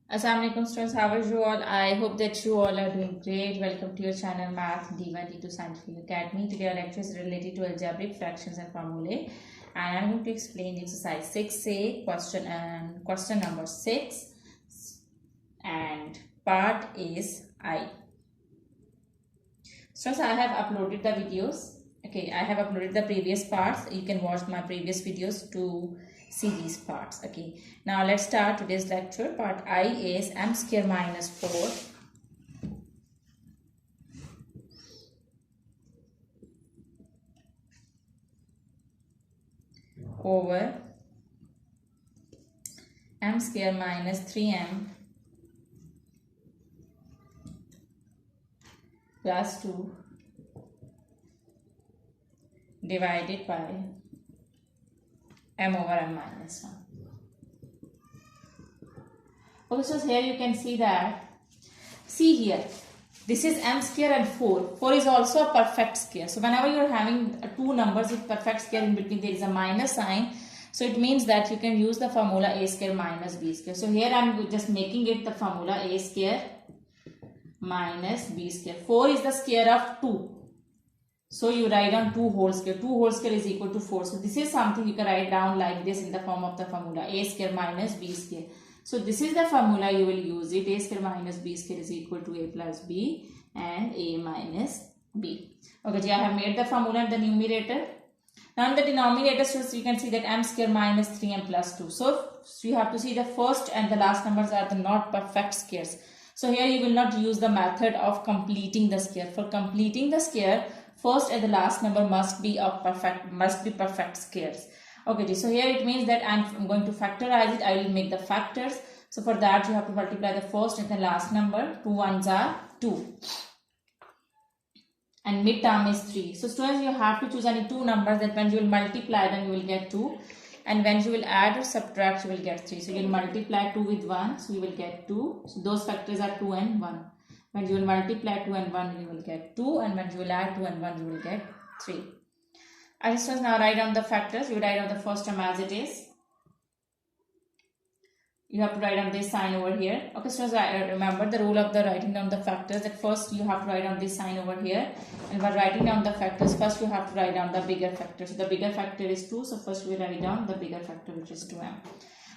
Assalamualaikum students, how are you all? I hope that you all are doing great. Welcome to your channel Math D1 D2 Scientific Academy. Today our lecture is related to algebraic fractions and formulae, and I'm going to explain exercise 6a question number 6, and part is I. Students, I have uploaded the videos. Okay, I have uploaded the previous parts. You can watch my previous videos to see these parts. Okay, now let's start today's lecture. Part I is m square minus 4 over m square minus 3m plus 2 divided by m over m minus 1. Okay, so here you can see that, see here, this is m square and 4. 4 is also a perfect square. So whenever you are having two numbers with perfect square, in between there is a minus sign. So it means that you can use the formula a square minus b square. So here I am just making it the formula a square minus b square. 4 is the square of 2. So you write down 2 whole square. 2 whole square is equal to 4. So this is something you can write down like this in the form of the formula a square minus b square. So this is the formula you will use it. A square minus b square is equal to a plus b and a minus b. Okay, I have made the formula in the numerator. Now in the denominator, so you can see that m square minus 3m plus 2. So you have to see the first and the last numbers are the not perfect squares. So here you will not use the method of completing the square. For completing the square, first and the last number must be perfect squares. Okay, so here it means that I'm going to factorize it. I will make the factors. So for that you have to multiply the first and the last number. 2 ones are 2. And mid term is 3. So students, you have to choose only two numbers that when you will multiply them you will get 2. And when you will add or subtract you will get 3. So you will multiply 2 with 1. So you will get 2. So those factors are 2 and 1. When you will multiply 2 and 1 you will get 2. And when you will add 2 and 1 you will get 3. I just now write down the factors. You write down the first term as it is. You have to write down this sign over here. Okay, so remember the rule of the writing down the factors, that first you have to write down this sign over here. And by writing down the factors, first you have to write down the bigger factor. So the bigger factor is 2. So first we write down the bigger factor, which is 2m.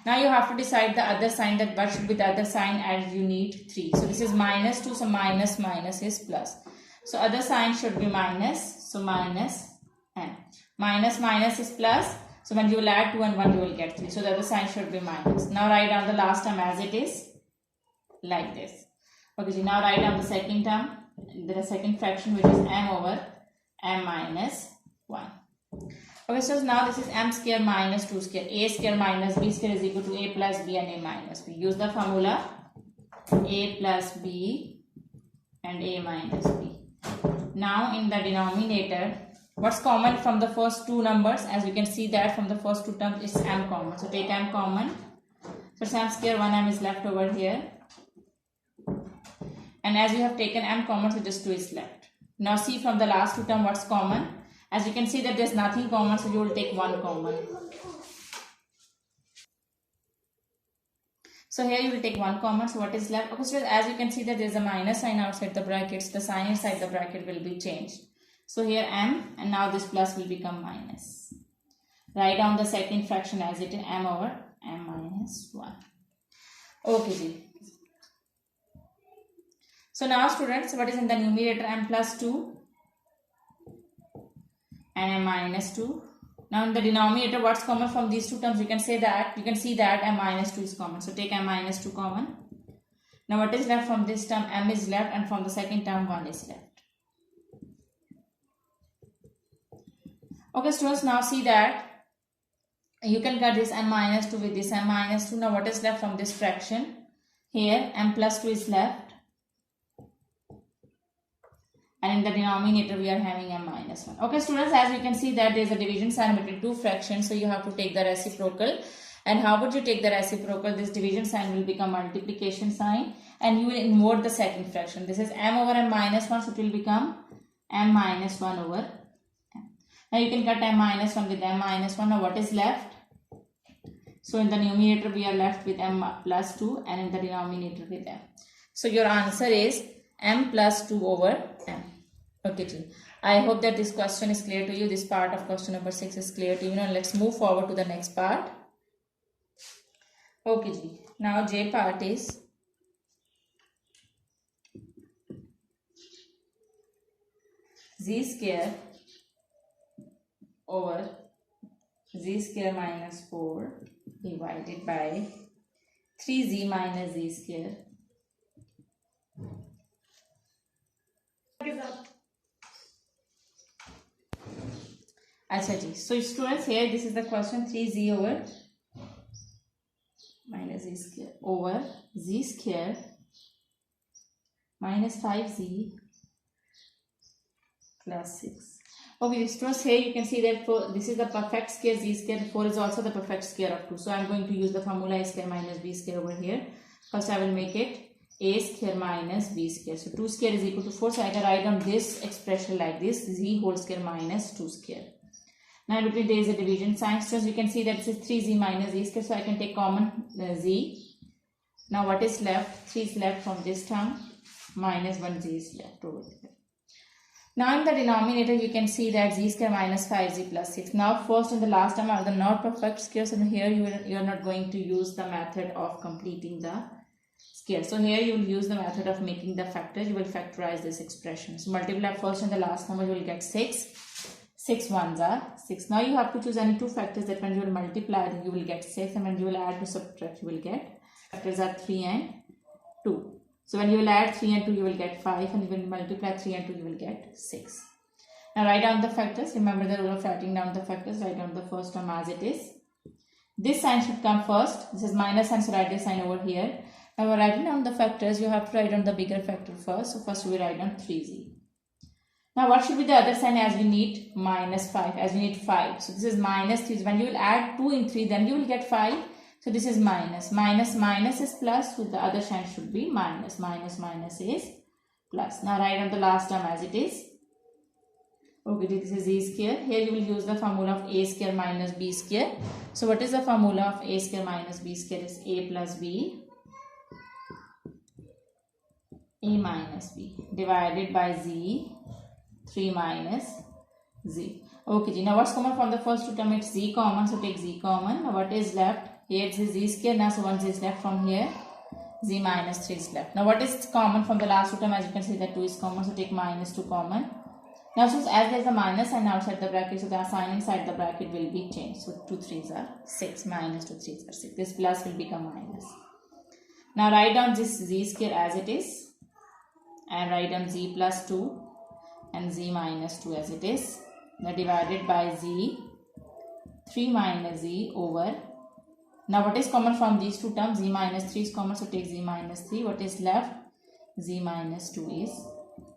Now you have to decide the other sign, that what should be the other sign, as you need 3. So this is minus 2. So minus is plus. So other sign should be minus. So minus m. Minus is plus. So when you will add 2 and 1 you will get 3. So the other sign should be minus. Now write down the last term as it is, like this. Okay, so now write down the second term, the second fraction, which is m over m minus 1. Okay, so now this is m square minus 2 square. A square minus b square is equal to a plus b and a minus b. Use the formula a plus b and a minus b. Now in the denominator, what's common from the first two numbers? As you can see that from the first two terms it's m common. So take m common. So it's m square, 1m is left over here. And as you have taken m common, so just 2 is left. Now see from the last two terms what's common. As you can see that there's nothing common, so you will take 1 common. So here you will take 1 common. So what is left? Okay, so as you can see that there's a minus sign outside the brackets. The sign inside the bracket will be changed. So here m, and now this plus will become minus. Write down the second fraction as it is, m over m minus 1. Okay, ji. So now students, what is in the numerator? M plus 2 and m minus 2. Now in the denominator, what's common from these two terms? You can see that m minus 2 is common. So take m minus 2 common. Now what is left from this term? M is left, and from the second term 1 is left. Okay students, now see that you can cut this m minus 2 with this m minus 2. Now what is left from this fraction? Here m plus 2 is left. And in the denominator we are having m minus 1. Okay students, as you can see that there is a division sign between two fractions. So you have to take the reciprocal. And how would you take the reciprocal? This division sign will become multiplication sign. And you will invert the second fraction. This is m over m minus 1. So it will become m minus 1 over m. Now you can cut m minus 1 with m minus 1. Now what is left? So in the numerator we are left with m plus 2 and in the denominator with m. So your answer is m plus 2 over m. Okay, ji. I hope that this question is clear to you. This part of question number 6 is clear to you. Now let's move forward to the next part. Okay, ji. Now J part is z square over z square minus 4 divided by 3z minus z square. Acha ji. So students, here this is the question, 3z over minus z square over z square minus 5z plus 6. Okay, students, here you can see that this is the perfect square z square. 4 is also the perfect square of 2. So I am going to use the formula a square minus b square over here. First I will make it a square minus b square. So 2 square is equal to 4. So I can write down this expression like this, z whole square minus 2 square. Now in between there is a division sign. So you can see that this is 3z minus z square. So I can take common z. Now what is left? 3 is left from this term minus 1z is left over here. Now in the denominator you can see that z square minus 5z plus 6. Now first and the last term are the not perfect squares, and here you are not going to use the method of completing the square. So here you will use the method of making the factors. You will factorize this expression. So multiply first and the last number, you will get 6. 6 ones are 6. Now you have to choose any two factors that when you will multiply you will get 6, and when you will add to subtract you will get, factors are 3 and 2. So when you will add 3 and 2 you will get 5, and when you multiply 3 and 2 you will get 6. Now write down the factors. Remember the rule of writing down the factors. Write down the first term as it is. This sign should come first. This is minus sign, so write this sign over here. Now we're writing down the factors. You have to write down the bigger factor first. So first we write down 3z. Now what should be the other sign, as we need minus 5, as we need 5. So this is minus 3. When you will add 2 in 3 then you will get 5. So this is minus. Minus minus is plus, so the other sign should be minus. Minus minus is plus. Now write down the last term as it is. Okay, this is a square. Here you will use the formula of a square minus b square. So what is the formula of a square minus b square? Is a plus b, a minus b divided by z, 3 minus z. Okay, now what's common from the first two term? It's z common, so take z common. Now what is left? Here it is z square. Now so 1 is left from here. Z minus 3 is left. Now what is common from the last two term? As you can see that 2 is common, so take minus 2 common. Now since as there is a minus sign outside the bracket, so the sign inside the bracket will be changed. So 2 3s are 6, minus 2 3s are 6. This plus will become minus. Now write down this z square as it is, and write down z plus 2 and z minus 2 as it is. Now divided by z, 3 minus z over. Now what is common from these two terms? Z minus 3 is common, so take z minus 3. What is left? Z minus 2 is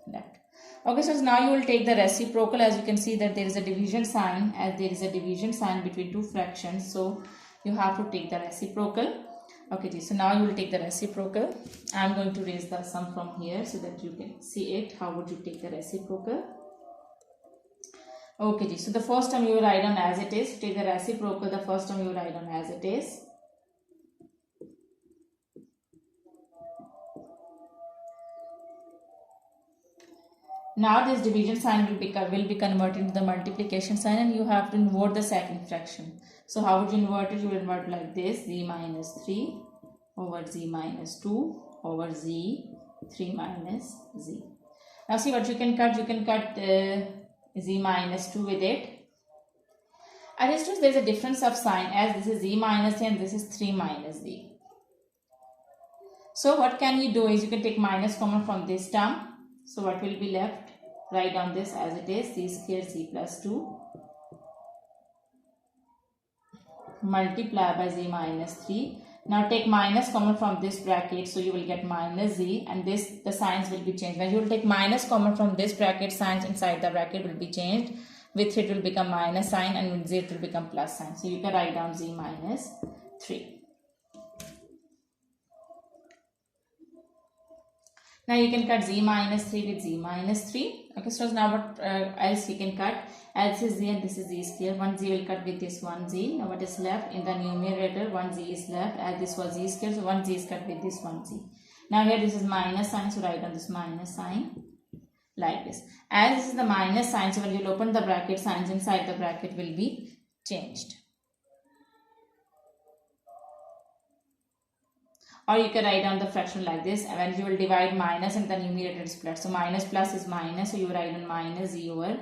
left. Okay, so now you will take the reciprocal. As you can see that there is a division sign, as there is a division sign between two fractions, so you have to take the reciprocal. Okay, so now you will take the reciprocal. I am going to raise the sum from here so that you can see it. How would you take the reciprocal? Okay, so the first term you will write down as it is. Take the reciprocal. The first term you will write down as it is. Now this division sign will be converted into the multiplication sign, and you have to invert the second fraction. So how would you invert it? You will invert like this: z minus 3 over z minus 2 over z 3 minus z. Now see what you can cut. You can cut z minus 2 with it. And it's just there is a difference of sign, as this is z minus 3 and this is 3 minus z. So what can you do is you can take minus common from this term. So what will be left? Write down this as it is: z square z plus 2 multiply by z minus 3. Now take minus common from this bracket, so you will get minus z, and this the signs will be changed. When you will take minus common from this bracket, signs inside the bracket will be changed. With it will become minus sign, and with z it will become plus sign. So you can write down z minus 3. Now you can cut z minus 3 with z minus 3. Okay, so now what else you can cut? Else is z and this is z square. 1z will cut with this 1z. Now what is left? In the numerator, 1z is left as this was z square. So 1z is cut with this 1z. Now here this is minus sign. So write on this minus sign like this. As this is the minus sign, so when you will open the bracket, signs inside the bracket will be changed. Or you can write down the fraction like this. When you will divide minus and the numerator is plus. So minus plus is minus. So you write on minus z over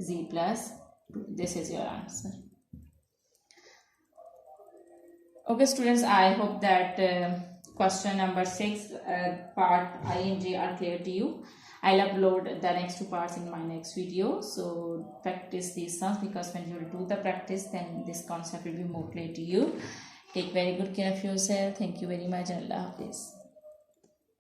z plus 2. This is your answer. Okay students, I hope that question number 6 part I and J are clear to you. I'll upload the next 2 parts in my next video. So practice these sums, because when you will do the practice, then this concept will be more clear to you. Take very good care of yourself. Thank you very much. Allah Hafiz.